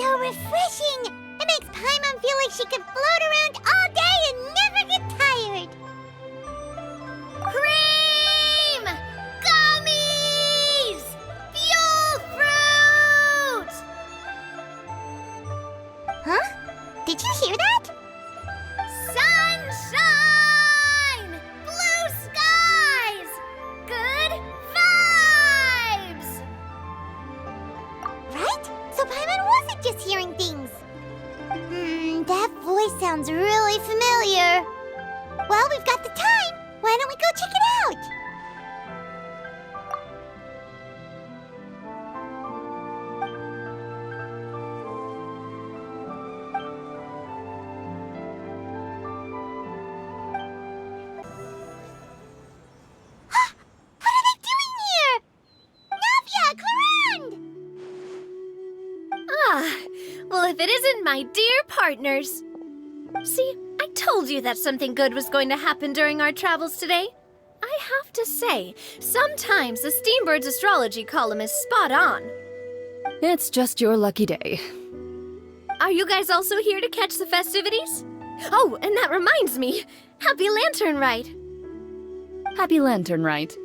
so refreshing! It makes Paimon feel like she could float around all day and never get tired! Cream! Gummies! Fuel fruit! Huh? Did you hear that? Sunshine! Blue skies! Good vibes! Right? So Paimon wasn't just hearing things. That voice sounds really familiar. Well, we've got the time. Why don't we go check it out? What are they doing here? Navia, Clarande! Well, if it isn't my dear partners. See, I told you that something good was going to happen during our travels today. I have to say, sometimes the Steambird's astrology column is spot on. It's just your lucky day. Are you guys also here to catch the festivities? Oh, and that reminds me, Happy Lantern Rite. Happy Lantern Rite.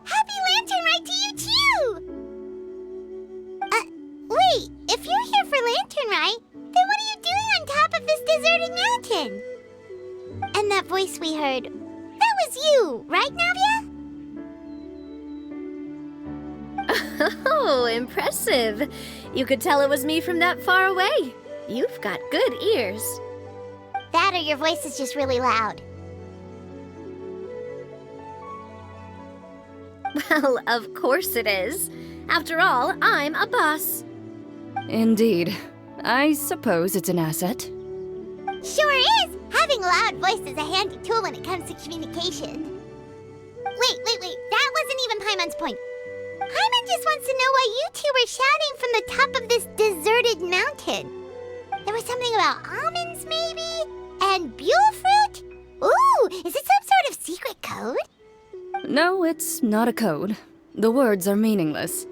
Happy Lantern Rite to you too! Wait, if you're here for Lantern Rite, then what are you doing on top of this deserted mountain? And that voice we heard, that was you, right, Navia? Oh, impressive. You could tell it was me from that far away. You've got good ears. That or your voice is just really loud. Well, of course it is. After all, I'm a boss. Indeed. I suppose it's an asset. Sure is! Having a loud voice is a handy tool when it comes to communication. Wait, that wasn't even Paimon's point. Paimon just wants to know why you two were shouting from the top of this deserted mountain. There was something about almonds, maybe? And buell fruit? Ooh, is it some sort of secret code? No, it's not a code. The words are meaningless.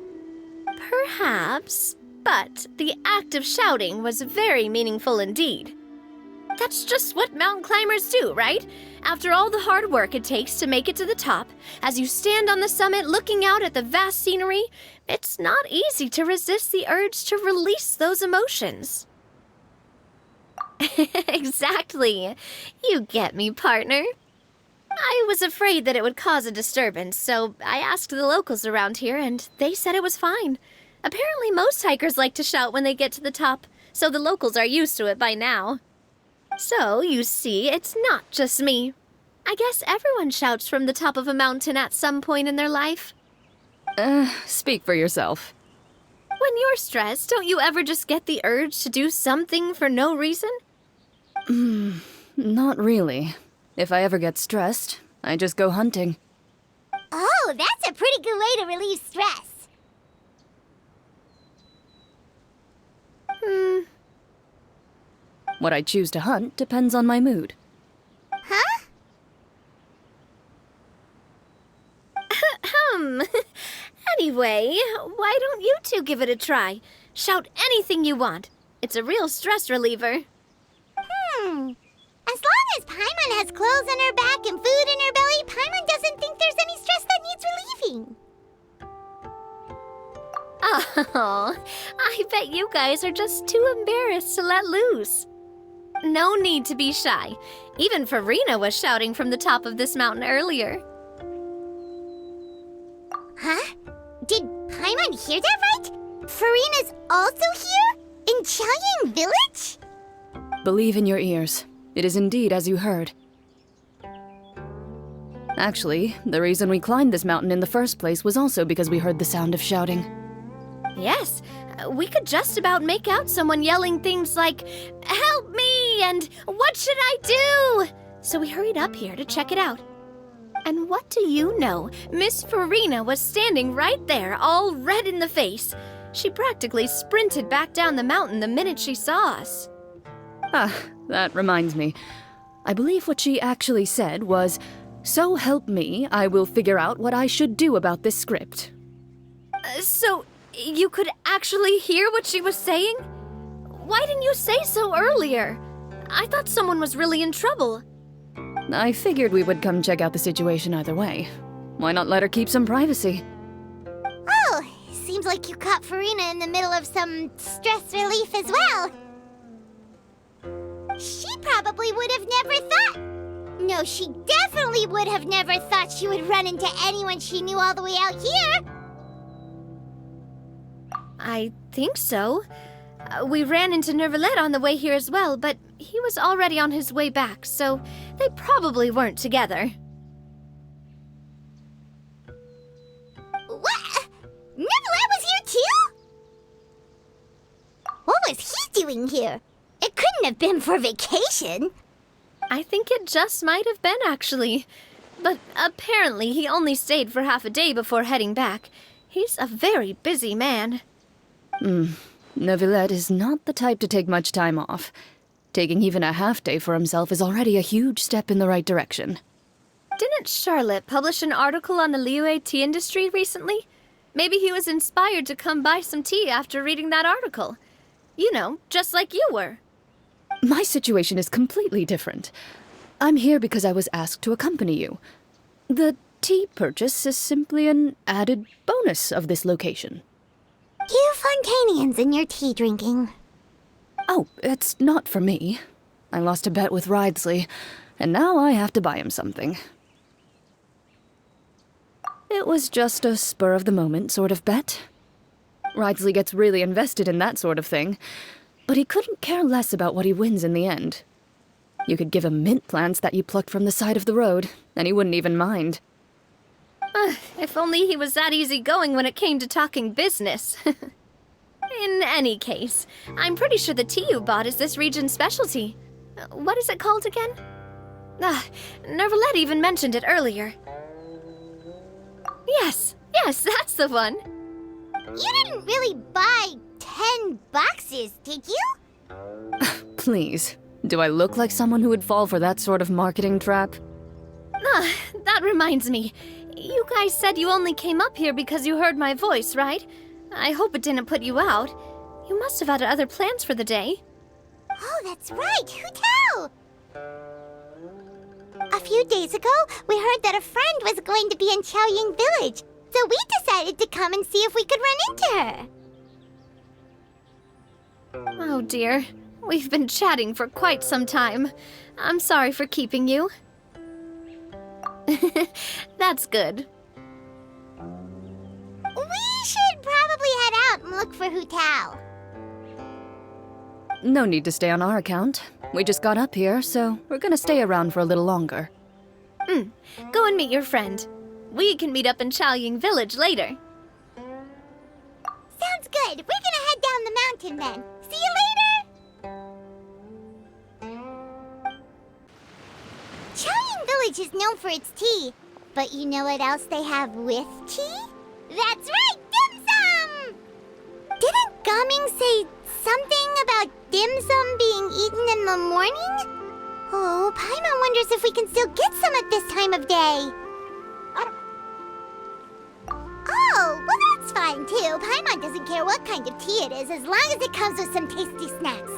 Perhaps, but the act of shouting was very meaningful indeed. That's just what mountain climbers do, right? After all the hard work it takes to make it to the top, as you stand on the summit looking out at the vast scenery, it's not easy to resist the urge to release those emotions. Exactly. You get me, partner. I was afraid that it would cause a disturbance, so I asked the locals around here, and they said it was fine. Apparently most hikers like to shout when they get to the top, so the locals are used to it by now. So, you see, it's not just me. I guess everyone shouts from the top of a mountain at some point in their life. Speak for yourself. When you're stressed, don't you ever just get the urge to do something for no reason? Not really. If I ever get stressed, I just go hunting. Oh, that's a pretty good way to relieve stress. What I choose to hunt depends on my mood. Huh? Anyway, why don't you two give it a try? Shout anything you want. It's a real stress reliever. As long as Paimon has clothes on her back and food in her belly, Paimon doesn't think there's any stress that needs relieving. Oh, I bet you guys are just too embarrassed to let loose. No need to be shy. Even Farina was shouting from the top of this mountain earlier. Huh? Did Paimon hear that right? Farina's also here? In Chaoyang Village? Believe in your ears. It is indeed as you heard. Actually, the reason we climbed this mountain in the first place was also because we heard the sound of shouting. Yes, we could just about make out someone yelling things like, "Help me!" and "What should I do?" So we hurried up here to check it out. And what do you know? Miss Farina was standing right there, all red in the face. She practically sprinted back down the mountain the minute she saw us. Ah, that reminds me. I believe what she actually said was, "So help me, I will figure out what I should do about this script." So, You could actually hear what she was saying? Why didn't you say so earlier? I thought someone was really in trouble. I figured we would come check out the situation either way. Why not let her keep some privacy? Oh, seems like you caught Farina in the middle of some stress relief as well. She probably would have never thought... No, she definitely would have never thought she would run into anyone she knew all the way out here. I think so. We ran into Nervalet on the way here as well, but he was already on his way back, so they probably weren't together. What? Nervalet was here too? What was he doing here? It couldn't have been for vacation. I think it just might have been, actually. But apparently he only stayed for half a day before heading back. He's a very busy man. Neuvillette is not the type to take much time off. Taking even a half day for himself is already a huge step in the right direction. Didn't Charlotte publish an article on the Liyue tea industry recently? Maybe he was inspired to come buy some tea after reading that article. You know, just like you were. My situation is completely different. I'm here because I was asked to accompany you. The tea purchase is simply an added bonus of this location. You Fontanians and your tea drinking. Oh, it's not for me. I lost a bet with Ridesley, and now I have to buy him something. It was just a spur-of-the-moment sort of bet. Ridesley gets really invested in that sort of thing, but he couldn't care less about what he wins in the end. You could give him mint plants that you plucked from the side of the road, and he wouldn't even mind. If only he was that easygoing when it came to talking business. In any case, I'm pretty sure the tea you bought is this region's specialty. What is it called again? Nervalet even mentioned it earlier. Yes, that's the one. You didn't really buy 10 boxes, did you? Please, do I look like someone who would fall for that sort of marketing trap? That reminds me. You guys said you only came up here because you heard my voice, right? I hope it didn't put you out. You must have had other plans for the day. Oh, that's right. Who tell? A few days ago, we heard that a friend was going to be in Chaoying Village, so we decided to come and see if we could run into her. Oh dear. We've been chatting for quite some time. I'm sorry for keeping you. That's good. We should probably head out and look for Hu Tao. No need to stay on our account. We just got up here, so we're gonna stay around for a little longer. Go and meet your friend. We can meet up in Chaoying Village later. Sounds good. We're gonna head down the mountain then. See you later! Chaoying Village is known for its tea, but you know what else they have with tea? That's right, dim sum! Didn't Gaming say something about dim sum being eaten in the morning? Oh, Paimon wonders if we can still get some at this time of day. Oh, well that's fine too. Paimon doesn't care what kind of tea it is as long as it comes with some tasty snacks.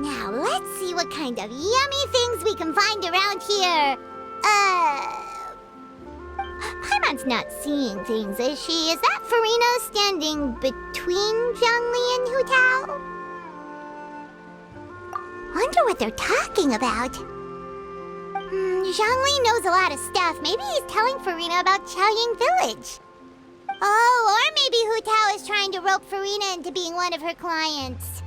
Now, let's see what kind of yummy things we can find around here. Paimon's not seeing things, is she? Is that Farina standing between Zhongli and Hu Tao? Wonder what they're talking about. Zhongli knows a lot of stuff. Maybe he's telling Farina about Chaoying Village. Oh, or maybe Hu Tao is trying to rope Farina into being one of her clients.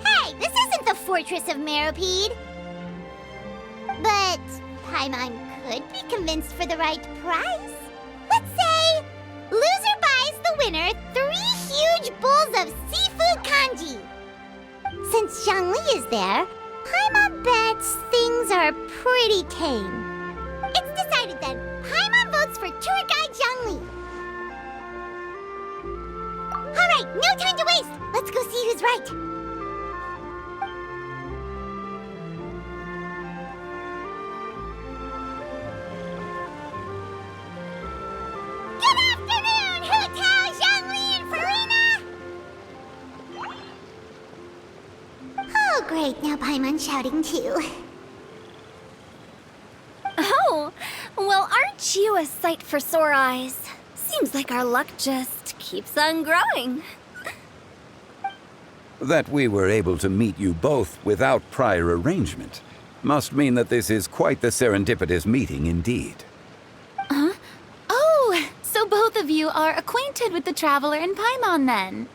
Hey, this isn't the Fortress of Meropide. But Paimon could be convinced for the right price. Let's say loser buys the winner 3 huge bowls of seafood kanji. Since Zhongli is there, Paimon bets things are pretty tame. It's decided then. Paimon votes for tour guide Zhongli. All right, no time to waste. Let's go see who's right. Good afternoon, Hu Great, now Paimon's shouting too. Oh, well, aren't you a sight for sore eyes? Seems like our luck just keeps on growing. That we were able to meet you both without prior arrangement must mean that this is quite the serendipitous meeting indeed. Huh? Oh, so both of you are acquainted with the Traveler and Paimon then?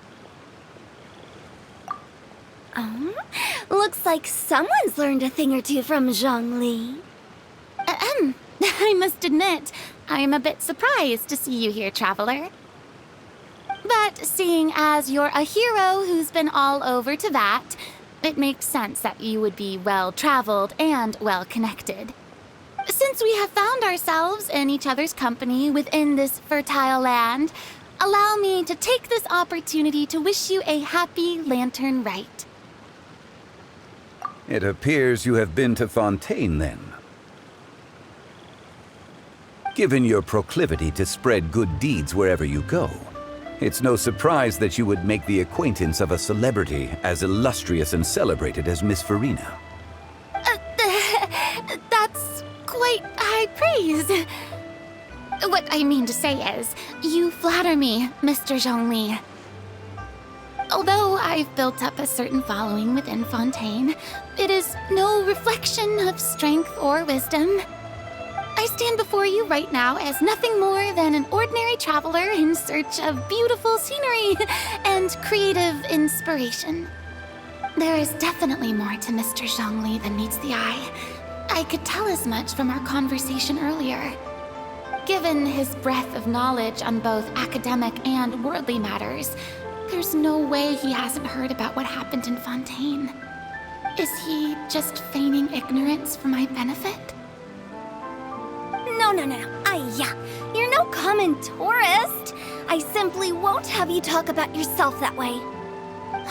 Looks like someone's learned a thing or two from Zhongli. I must admit, I am a bit surprised to see you here, Traveler. But seeing as you're a hero who's been all over Teyvat, it makes sense that you would be well-traveled and well-connected. Since we have found ourselves in each other's company within this fertile land, allow me to take this opportunity to wish you a happy Lantern Rite. It appears you have been to Fontaine then. Given your proclivity to spread good deeds wherever you go, it's no surprise that you would make the acquaintance of a celebrity as illustrious and celebrated as Miss Farina. That's quite high praise. What I mean to say is, you flatter me, Mr. Zhongli. Although I've built up a certain following within Fontaine, it is no reflection of strength or wisdom. I stand before you right now as nothing more than an ordinary traveler in search of beautiful scenery and creative inspiration. There is definitely more to Mr. Zhongli than meets the eye. I could tell as much from our conversation earlier. Given his breadth of knowledge on both academic and worldly matters, there's no way he hasn't heard about what happened in Fontaine. Is he just feigning ignorance for my benefit? No. You're no common tourist. I simply won't have you talk about yourself that way.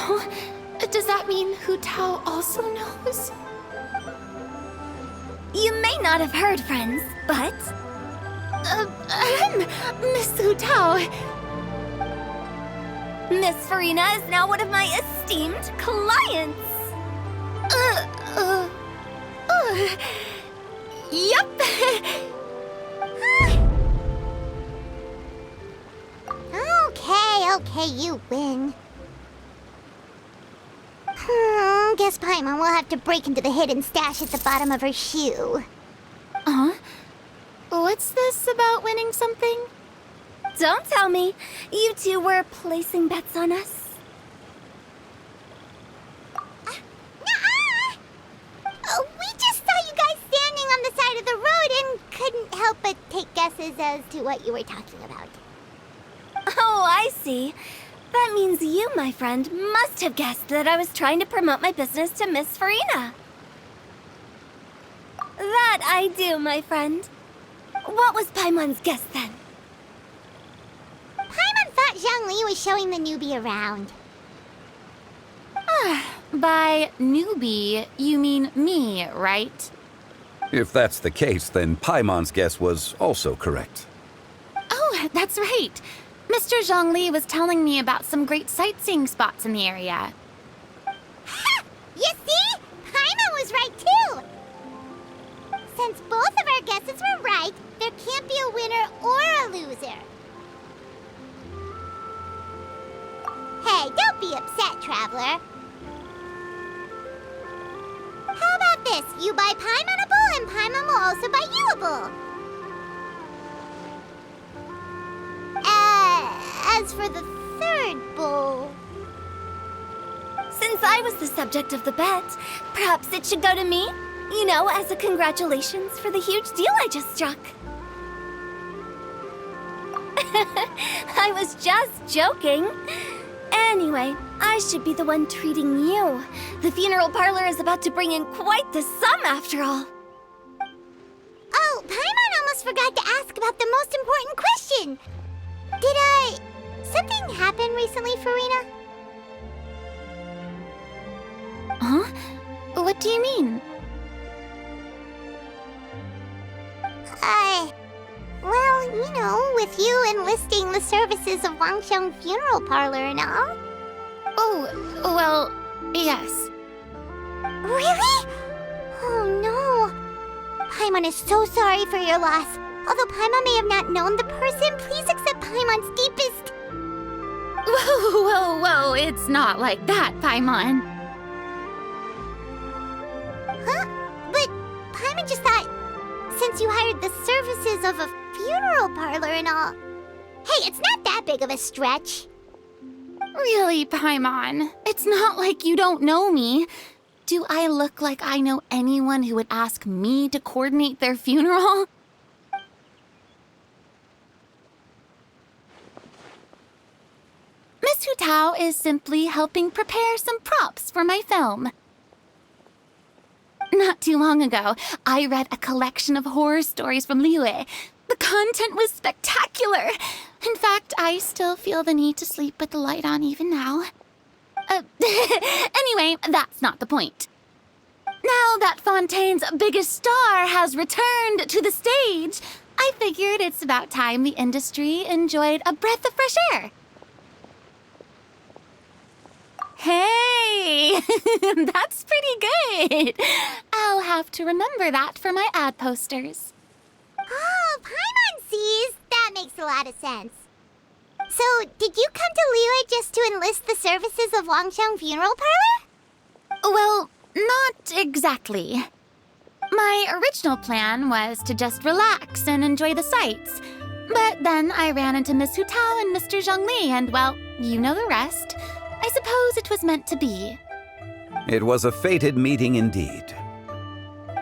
Oh, does that mean Hu Tao also knows? You may not have heard, friends, but... Miss Hu Tao. Miss Farina is now one of my esteemed clients. Yup. Okay, you win. Guess Paimon will have to break into the hidden stash at the bottom of her shoe. What's this about winning something? Don't tell me. You two were placing bets on us. We just saw you guys standing on the side of the road and couldn't help but take guesses as to what you were talking about. Oh, I see. That means you, my friend, must have guessed that I was trying to promote my business to Miss Farina. That I do, my friend. What was Paimon's guess then? Paimon thought Zhongli was showing the newbie around. By newbie, you mean me, right? If that's the case, then Paimon's guess was also correct. Oh, that's right. Mr. Zhongli was telling me about some great sightseeing spots in the area. Ha! You see? Paimon was right too! Since both of our guesses were right, there can't be a winner or a loser. Hey, don't be upset, Traveler. How about this? You buy Paimon a bowl, and Paimon will also buy you a bowl. As for the third bowl... Since I was the subject of the bet, perhaps it should go to me? You know, as a congratulations for the huge deal I just struck. I was just joking. Anyway, I should be the one treating you. The funeral parlor is about to bring in quite the sum after all. Oh, Paimon almost forgot to ask about the most important question. Something happen recently, Farina? Huh? What do you mean? Well, you know, with you enlisting the services of Wangsheng Funeral Parlor and all. Oh, well, yes. Really? Oh no. Paimon is so sorry for your loss. Although Paimon may have not known the person, please accept Paimon's deepest... Whoa, it's not like that, Paimon. Huh? But Paimon just thought, since you hired the services of a funeral parlor and all... Hey, it's not that big of a stretch. Really, Paimon? It's not like you don't know me. Do I look like I know anyone who would ask me to coordinate their funeral? Miss Hu Tao is simply helping prepare some props for my film. Not too long ago, I read a collection of horror stories from Liyue. The content was spectacular. In fact, I still feel the need to sleep with the light on even now. Anyway, that's not the point. Now that Fontaine's biggest star has returned to the stage, I figured it's about time the industry enjoyed a breath of fresh air. Hey, that's pretty good. I'll have to remember that for my ad posters. Oh, Paimon sees. That makes a lot of sense. So, did you come to Liyue just to enlist the services of Longsheng Funeral Parlor? Well, not exactly. My original plan was to just relax and enjoy the sights. But then I ran into Miss Hu Tao and Mr. Zhongli, and well, you know the rest. I suppose it was meant to be. It was a fated meeting indeed.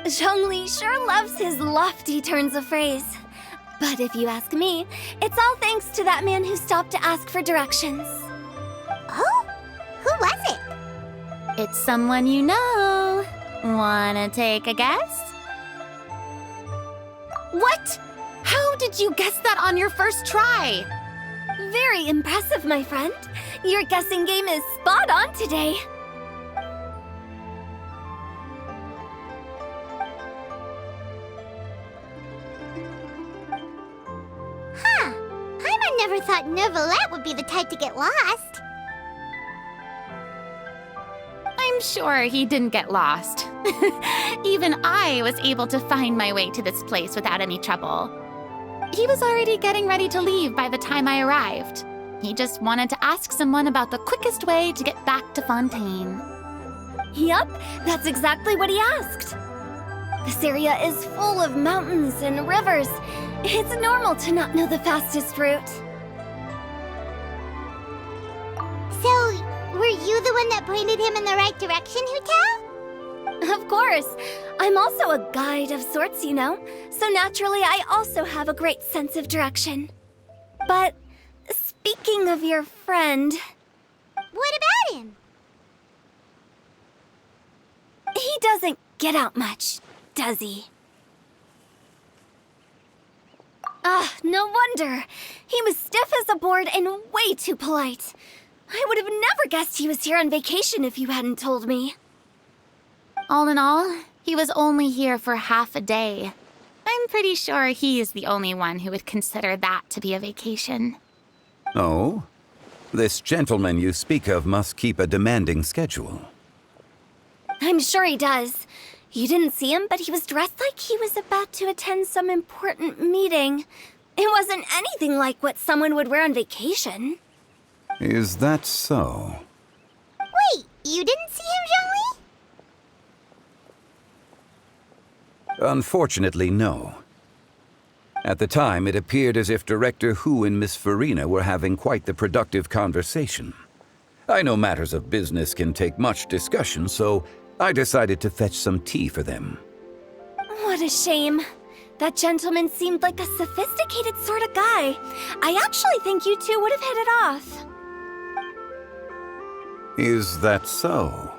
Zhongli sure loves his lofty turns of phrase. But if you ask me, it's all thanks to that man who stopped to ask for directions. Oh? Who was it? It's someone you know. Wanna take a guess? What? How did you guess that on your first try? Very impressive, my friend. Your guessing game is spot on today. Huh. Paimon never thought Neuvillette would be the type to get lost. I'm sure he didn't get lost. Even I was able to find my way to this place without any trouble. He was already getting ready to leave by the time I arrived. He just wanted to ask someone about the quickest way to get back to Fontaine. Yup, that's exactly what he asked. This area is full of mountains and rivers. It's normal to not know the fastest route. So, were you the one that pointed him in the right direction, Hu Tao? Of course. I'm also a guide of sorts, you know. So naturally, I also have a great sense of direction. But speaking of your friend... What about him? He doesn't get out much, does he? No wonder. He was stiff as a board and way too polite. I would have never guessed he was here on vacation if you hadn't told me. All in all, he was only here for half a day. I'm pretty sure he is the only one who would consider that to be a vacation. Oh? This gentleman you speak of must keep a demanding schedule. I'm sure he does. You didn't see him, but he was dressed like he was about to attend some important meeting. It wasn't anything like what someone would wear on vacation. Is that so? Wait, you didn't see him, Zhongli? Unfortunately, no. At the time, it appeared as if Director Hu and Miss Farina were having quite the productive conversation. I know matters of business can take much discussion, so I decided to fetch some tea for them. What a shame. That gentleman seemed like a sophisticated sort of guy. I actually think you two would have hit it off. Is that so?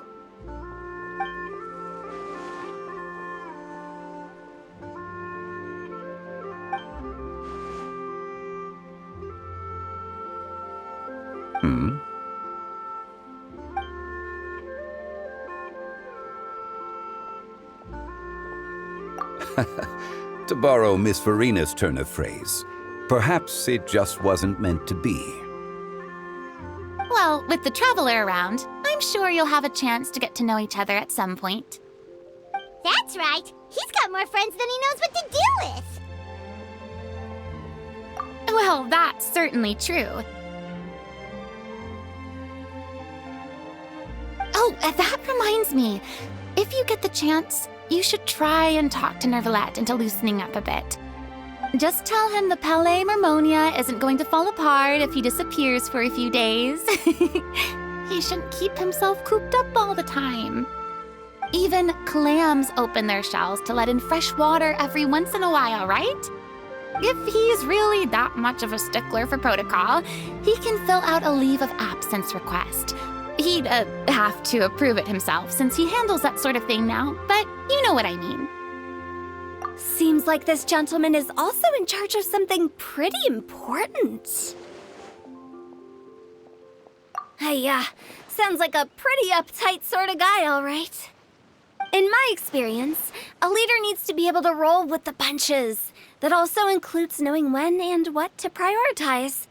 To borrow Miss Farina's turn of phrase, perhaps it just wasn't meant to be. Well, with the traveler around, I I'm sure you'll have a chance to get to know each other at some point. That's right. He's got more friends than he knows what to do with. Well, that's certainly true. Oh, that reminds me. If you get the chance, you should try and talk to Nervalette into loosening up a bit. Just tell him the Palais Mermonia isn't going to fall apart if he disappears for a few days. He shouldn't keep himself cooped up all the time. Even clams open their shells to let in fresh water every once in a while, right? If he's really that much of a stickler for protocol, he can fill out a leave of absence request. He'd have to approve it himself since he handles that sort of thing now, but you know what I mean. Seems like this gentleman is also in charge of something pretty important. Hey, sounds like a pretty uptight sort of guy, all right. In my experience, a leader needs to be able to roll with the punches. That also includes knowing when and what to prioritize.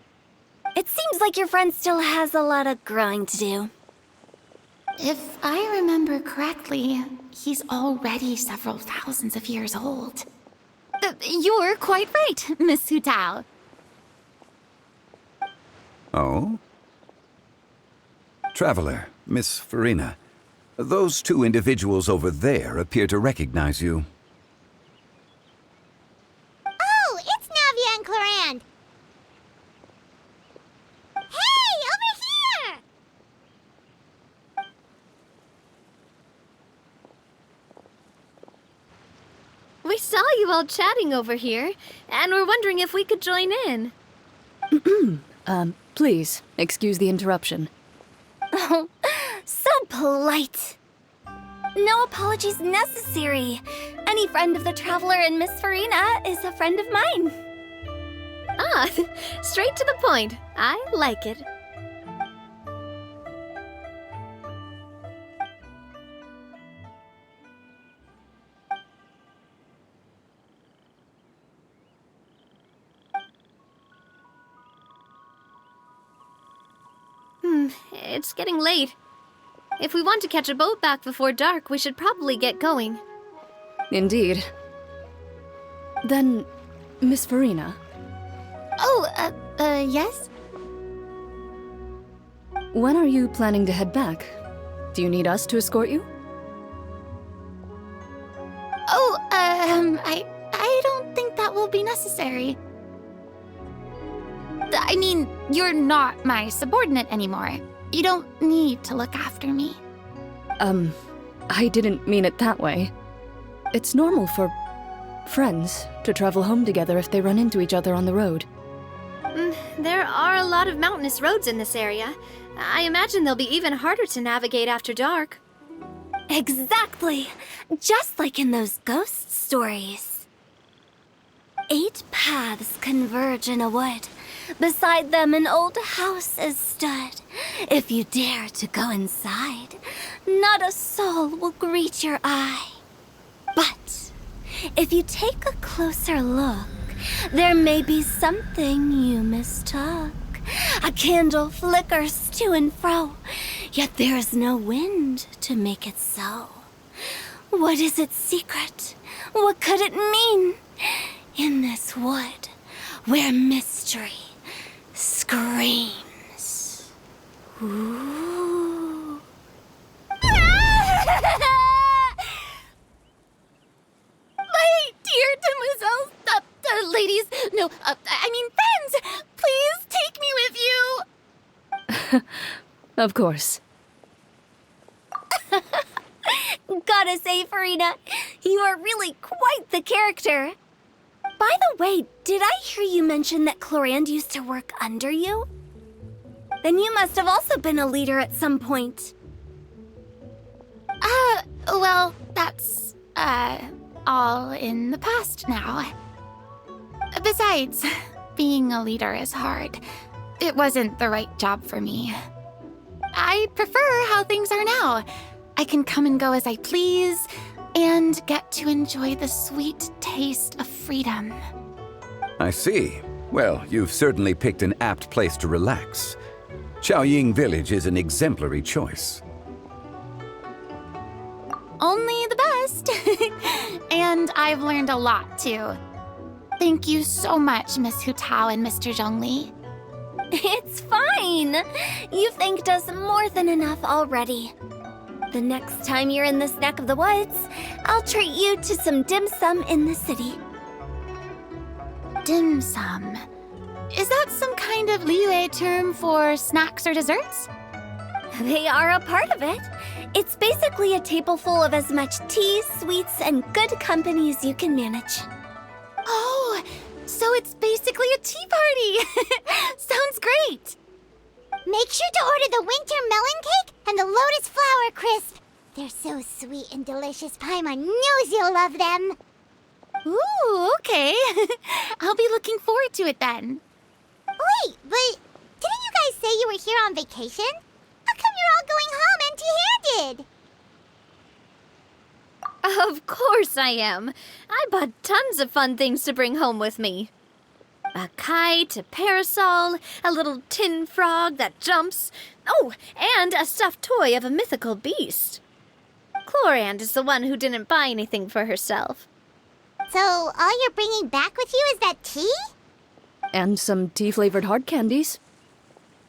It seems like your friend still has a lot of growing to do. If I remember correctly, he's already several thousands of years old. You're quite right, Miss Hu Tao. Oh? Traveler, Miss Farina, those two individuals over there appear to recognize you. Oh, it's Navia and Clorand. Hey, over here! We saw you all chatting over here, and we're wondering if we could join in. Please, excuse the interruption. Oh, so polite. No apologies necessary. Any friend of the Traveler and Miss Farina is a friend of mine. Ah, straight to the point. I like it. It's getting late. If we want to catch a boat back before dark, we should probably get going. Indeed. Then, Miss Farina, Oh, yes? when are you planning to head back? Do you need us to escort you? Oh, I don't think that will be necessary. I mean, you're not my subordinate anymore. You don't need to look after me. I didn't mean it that way. It's normal for friends to travel home together if they run into each other on the road. There are a lot of mountainous roads in this area. I imagine they'll be even harder to navigate after dark. Exactly. Just like in those ghost stories. 8 paths converge in a wood. Beside them an old house is stood. If you dare to go inside, not a soul will greet your eye. But if you take a closer look, there may be something you mistook. A candle flickers to and fro, yet there is no wind to make it so. What is its secret? What could it mean? In this wood, where mystery screams. Ooh. My dear demoiselles, ladies, no, I mean friends, please take me with you. Of course. Gotta say, Farina, you are really quite the character. By the way, did I hear you mention that Clorand used to work under you? Then you must have also been a leader at some point. Well, that's, all in the past now. Besides, being a leader is hard. It wasn't the right job for me. I prefer how things are now. I can come and go as I please, and get to enjoy the sweet taste of freedom. I see. Well, you've certainly picked an apt place to relax. Chaoying Village is an exemplary choice. and I've learned a lot too. Thank you so much, Miss Hu Tao and Mr. Zhongli. It's fine. You thanked us more than enough already. The next time you're in this neck of the woods, I'll treat you to some dim sum in the city. Dim sum. Is that some kind of Liyue term for snacks or desserts? They are a part of it. It's basically a table full of as much tea, sweets, and good company as you can manage. Oh, so it's basically a tea party. Sounds great. Make sure to order the winter melon cake and the lotus flower crisp. They're so sweet and delicious. Paimon knows you'll love them. Ooh, okay. I'll be looking forward to it then. Wait, but didn't you guys say you were here on vacation? How come you're all going home empty-handed? Of course I am. I bought tons of fun things to bring home with me. A kite, a parasol, a little tin frog that jumps. Oh, and a stuffed toy of a mythical beast. Chlorand is the one who didn't buy anything for herself. So all you're bringing back with you is that tea? And some tea-flavored hard candies.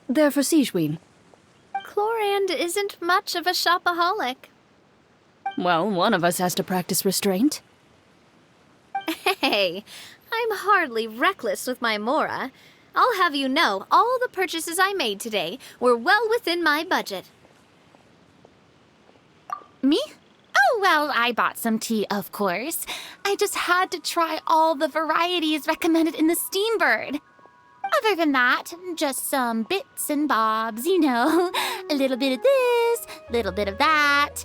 They're for Sigewin. Chlorand isn't much of a shopaholic. Well, one of us has to practice restraint. Hey, I'm hardly reckless with my Mora. I'll have you know, all the purchases I made today were well within my budget. Me? Oh, well, I bought some tea, of course. I just had to try all the varieties recommended in the Steambird. Other than that, just some bits and bobs, you know. A little bit of this, little bit of that.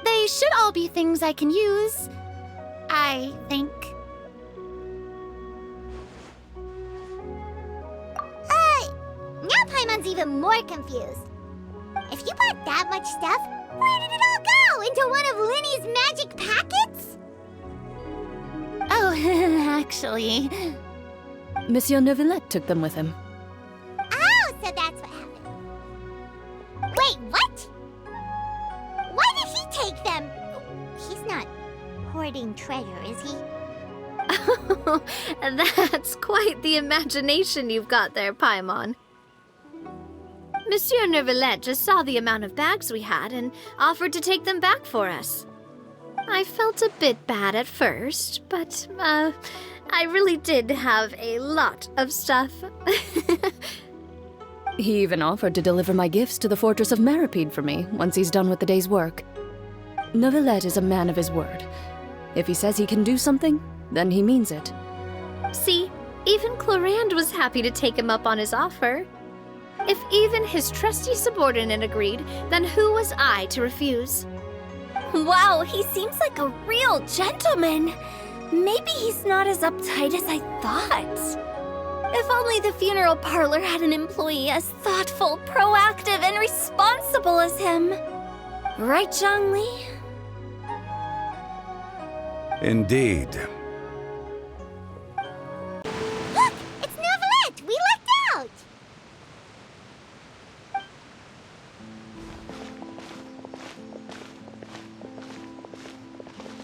They should all be things I can use, I think. Now Paimon's even more confused. If you bought that much stuff, where did it all go? Into one of Linny's magic packets? Oh, actually... Monsieur Neuvillette took them with him. Oh, so that's what happened. Wait, what? Why did he take them? He's not hoarding treasure, is he? That's quite the imagination you've got there, Paimon. Monsieur Neuvillette just saw the amount of bags we had and offered to take them back for us. I felt a bit bad at first, but, I really did have a lot of stuff. He even offered to deliver my gifts to the Fortress of Meripede for me once he's done with the day's work. Neuvillette is a man of his word. If he says he can do something, then he means it. See, even Chlorand was happy to take him up on his offer. If even his trusty subordinate agreed, then who was I to refuse? Wow, he seems like a real gentleman. Maybe he's not as uptight as I thought. If only the funeral parlor had an employee as thoughtful, proactive, and responsible as him. Right, Zhongli? Indeed. Look! It's Neuvillette! We lucked out!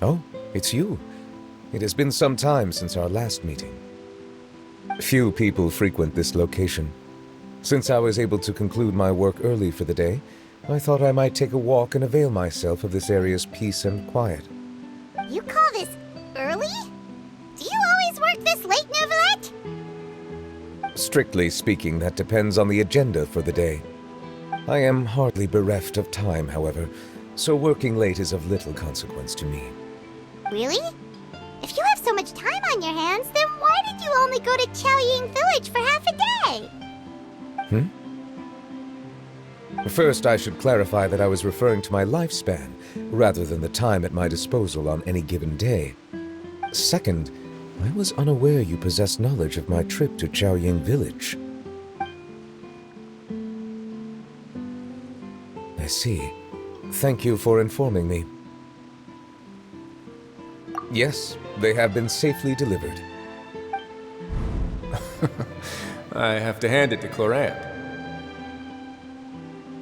Oh, it's you. It has been some time since our last meeting. Few people frequent this location. Since I was able to conclude my work early for the day, I thought I might take a walk and avail myself of this area's peace and quiet. You call this early? Do you always work this late, Neuvillette? Strictly speaking, that depends on the agenda for the day. I am hardly bereft of time, however, so working late is of little consequence to me. Really? If you have so much time on your hands, then why did you only go to Chaoying Village for half a day? First, I should clarify that I was referring to my lifespan, rather than the time at my disposal on any given day. Second, I was unaware you possessed knowledge of my trip to Chaoying Village. I see. Thank you for informing me. Yes, they have been safely delivered. I have to hand it to Chlorand.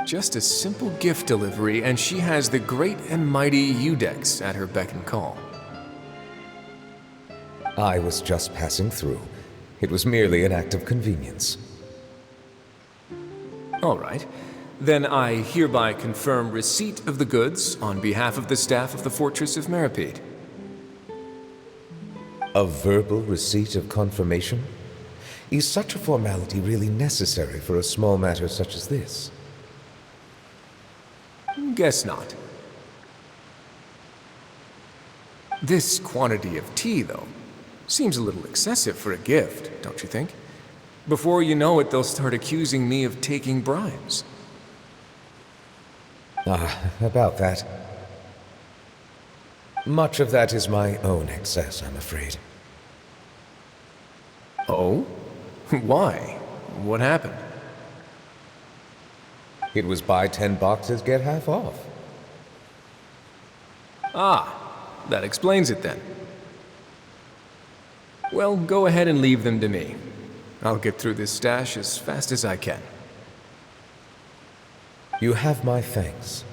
Just a simple gift delivery, and she has the great and mighty Udex at her beck and call. I was just passing through. It was merely an act of convenience. All right. Then I hereby confirm receipt of the goods on behalf of the staff of the Fortress of Meripede. A verbal receipt of confirmation? Is such a formality really necessary for a small matter such as this? Guess not. This quantity of tea, though, seems a little excessive for a gift, don't you think? Before you know it, they'll start accusing me of taking bribes. About that. Much of that is my own excess, I'm afraid. Oh? Why? What happened? It was buy 10 boxes, get half off. Ah, that explains it then. Well, go ahead and leave them to me. I'll get through this stash as fast as I can. You have my thanks.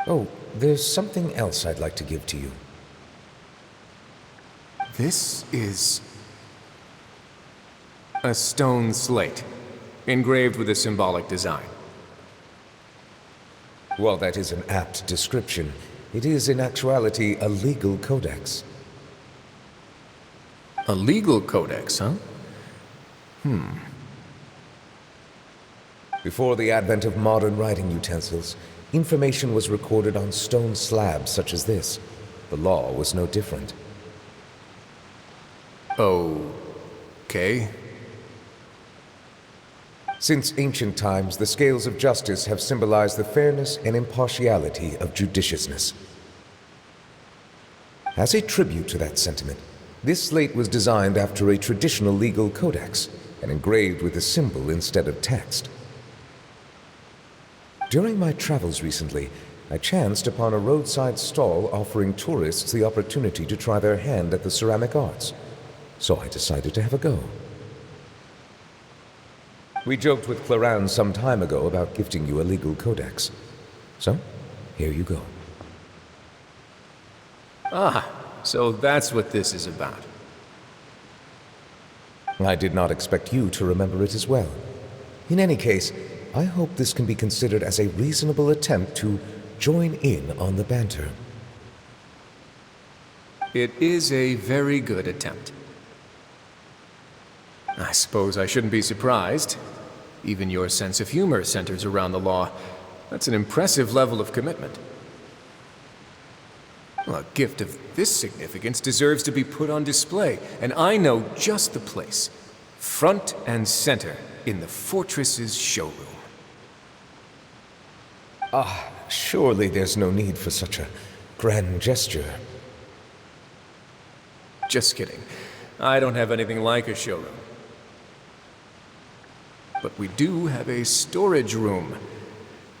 Oh, there's something else I'd like to give to you. This is a stone slate, engraved with a symbolic design. While that is an apt description, it is in actuality a legal codex. A legal codex, huh? Before the advent of modern writing utensils, information was recorded on stone slabs such as this. The law was no different. Okay. Since ancient times, the scales of justice have symbolized the fairness and impartiality of judiciousness. As a tribute to that sentiment, this slate was designed after a traditional legal codex and engraved with a symbol instead of text. During my travels recently, I chanced upon a roadside stall offering tourists the opportunity to try their hand at the ceramic arts, so I decided to have a go. We joked with Clarence some time ago about gifting you a legal codex. So, here you go. Ah, so that's what this is about. I did not expect you to remember it as well. In any case, I hope this can be considered as a reasonable attempt to join in on the banter. It is a very good attempt. I suppose I shouldn't be surprised. Even your sense of humor centers around the law. That's an impressive level of commitment. Well, a gift of this significance deserves to be put on display, and I know just the place. Front and center in the Fortress's showroom. Surely there's no need for such a grand gesture. Just kidding. I don't have anything like a showroom. But we do have a storage room.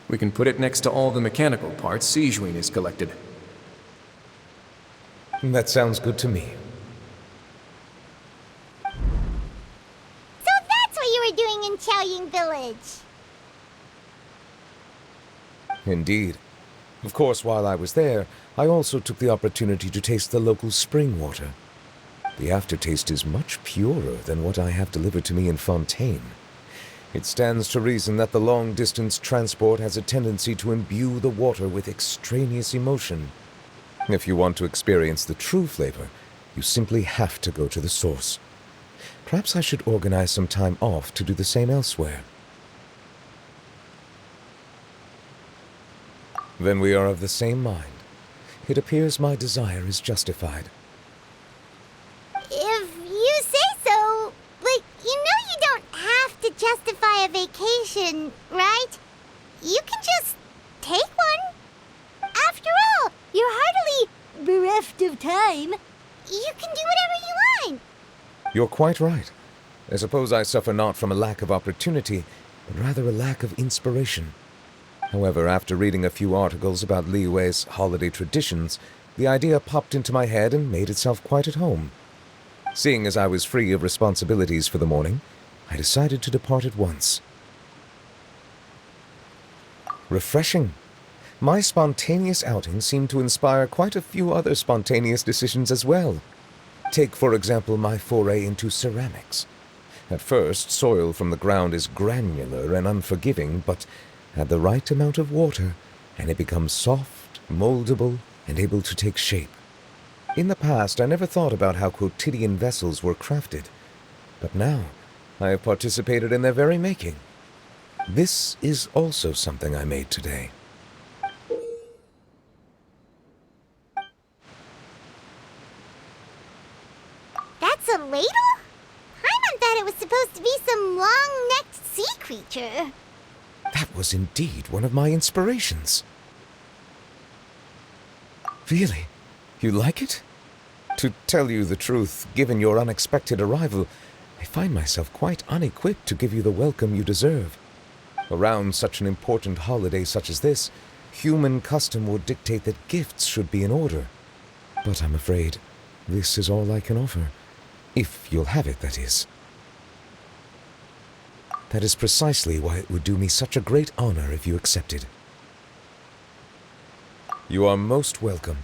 We can put it next to all the mechanical parts Sijuin has collected. That sounds good to me. So that's what you were doing in Chaoying Village. Indeed. Of course, while I was there, I also took the opportunity to taste the local spring water. The aftertaste is much purer than what I have delivered to me in Fontaine. It stands to reason that the long-distance transport has a tendency to imbue the water with extraneous emotion. If you want to experience the true flavor, you simply have to go to the source. Perhaps I should organize some time off to do the same elsewhere. Then we are of the same mind. It appears my desire is justified. If you say so, but you know you don't have to justify a vacation, right? You can just take one. After all, you're hardly bereft of time. You can do whatever you want. You're quite right. I suppose I suffer not from a lack of opportunity, but rather a lack of inspiration. However, after reading a few articles about Liyue's holiday traditions, the idea popped into my head and made itself quite at home. Seeing as I was free of responsibilities for the morning, I decided to depart at once. Refreshing. My spontaneous outing seemed to inspire quite a few other spontaneous decisions as well. Take, for example, my foray into ceramics. At first, soil from the ground is granular and unforgiving, but add the right amount of water, and it becomes soft, moldable, and able to take shape. In the past, I never thought about how quotidian vessels were crafted, but now I have participated in their very making. This is also something I made today. That's a ladle? Paimon thought it was supposed to be some long-necked sea creature. That was indeed one of my inspirations. Really? You like it? To tell you the truth, given your unexpected arrival, I find myself quite unequipped to give you the welcome you deserve. Around such an important holiday such as this, human custom would dictate that gifts should be in order. But I'm afraid this is all I can offer. If you'll have it, that is. That is precisely why it would do me such a great honor if you accepted. You are most welcome.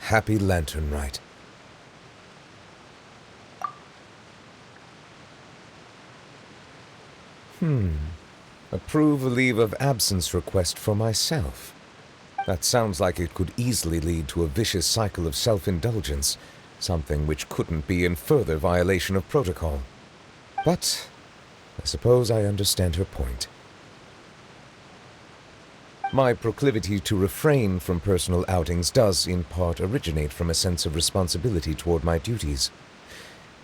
Happy Lantern Rite. Approve a leave of absence request for myself. That sounds like it could easily lead to a vicious cycle of self-indulgence, something which couldn't be in further violation of protocol. But I suppose I understand her point. My proclivity to refrain from personal outings does, in part, originate from a sense of responsibility toward my duties.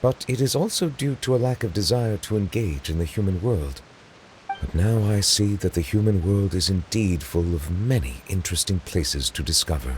But it is also due to a lack of desire to engage in the human world. But now I see that the human world is indeed full of many interesting places to discover.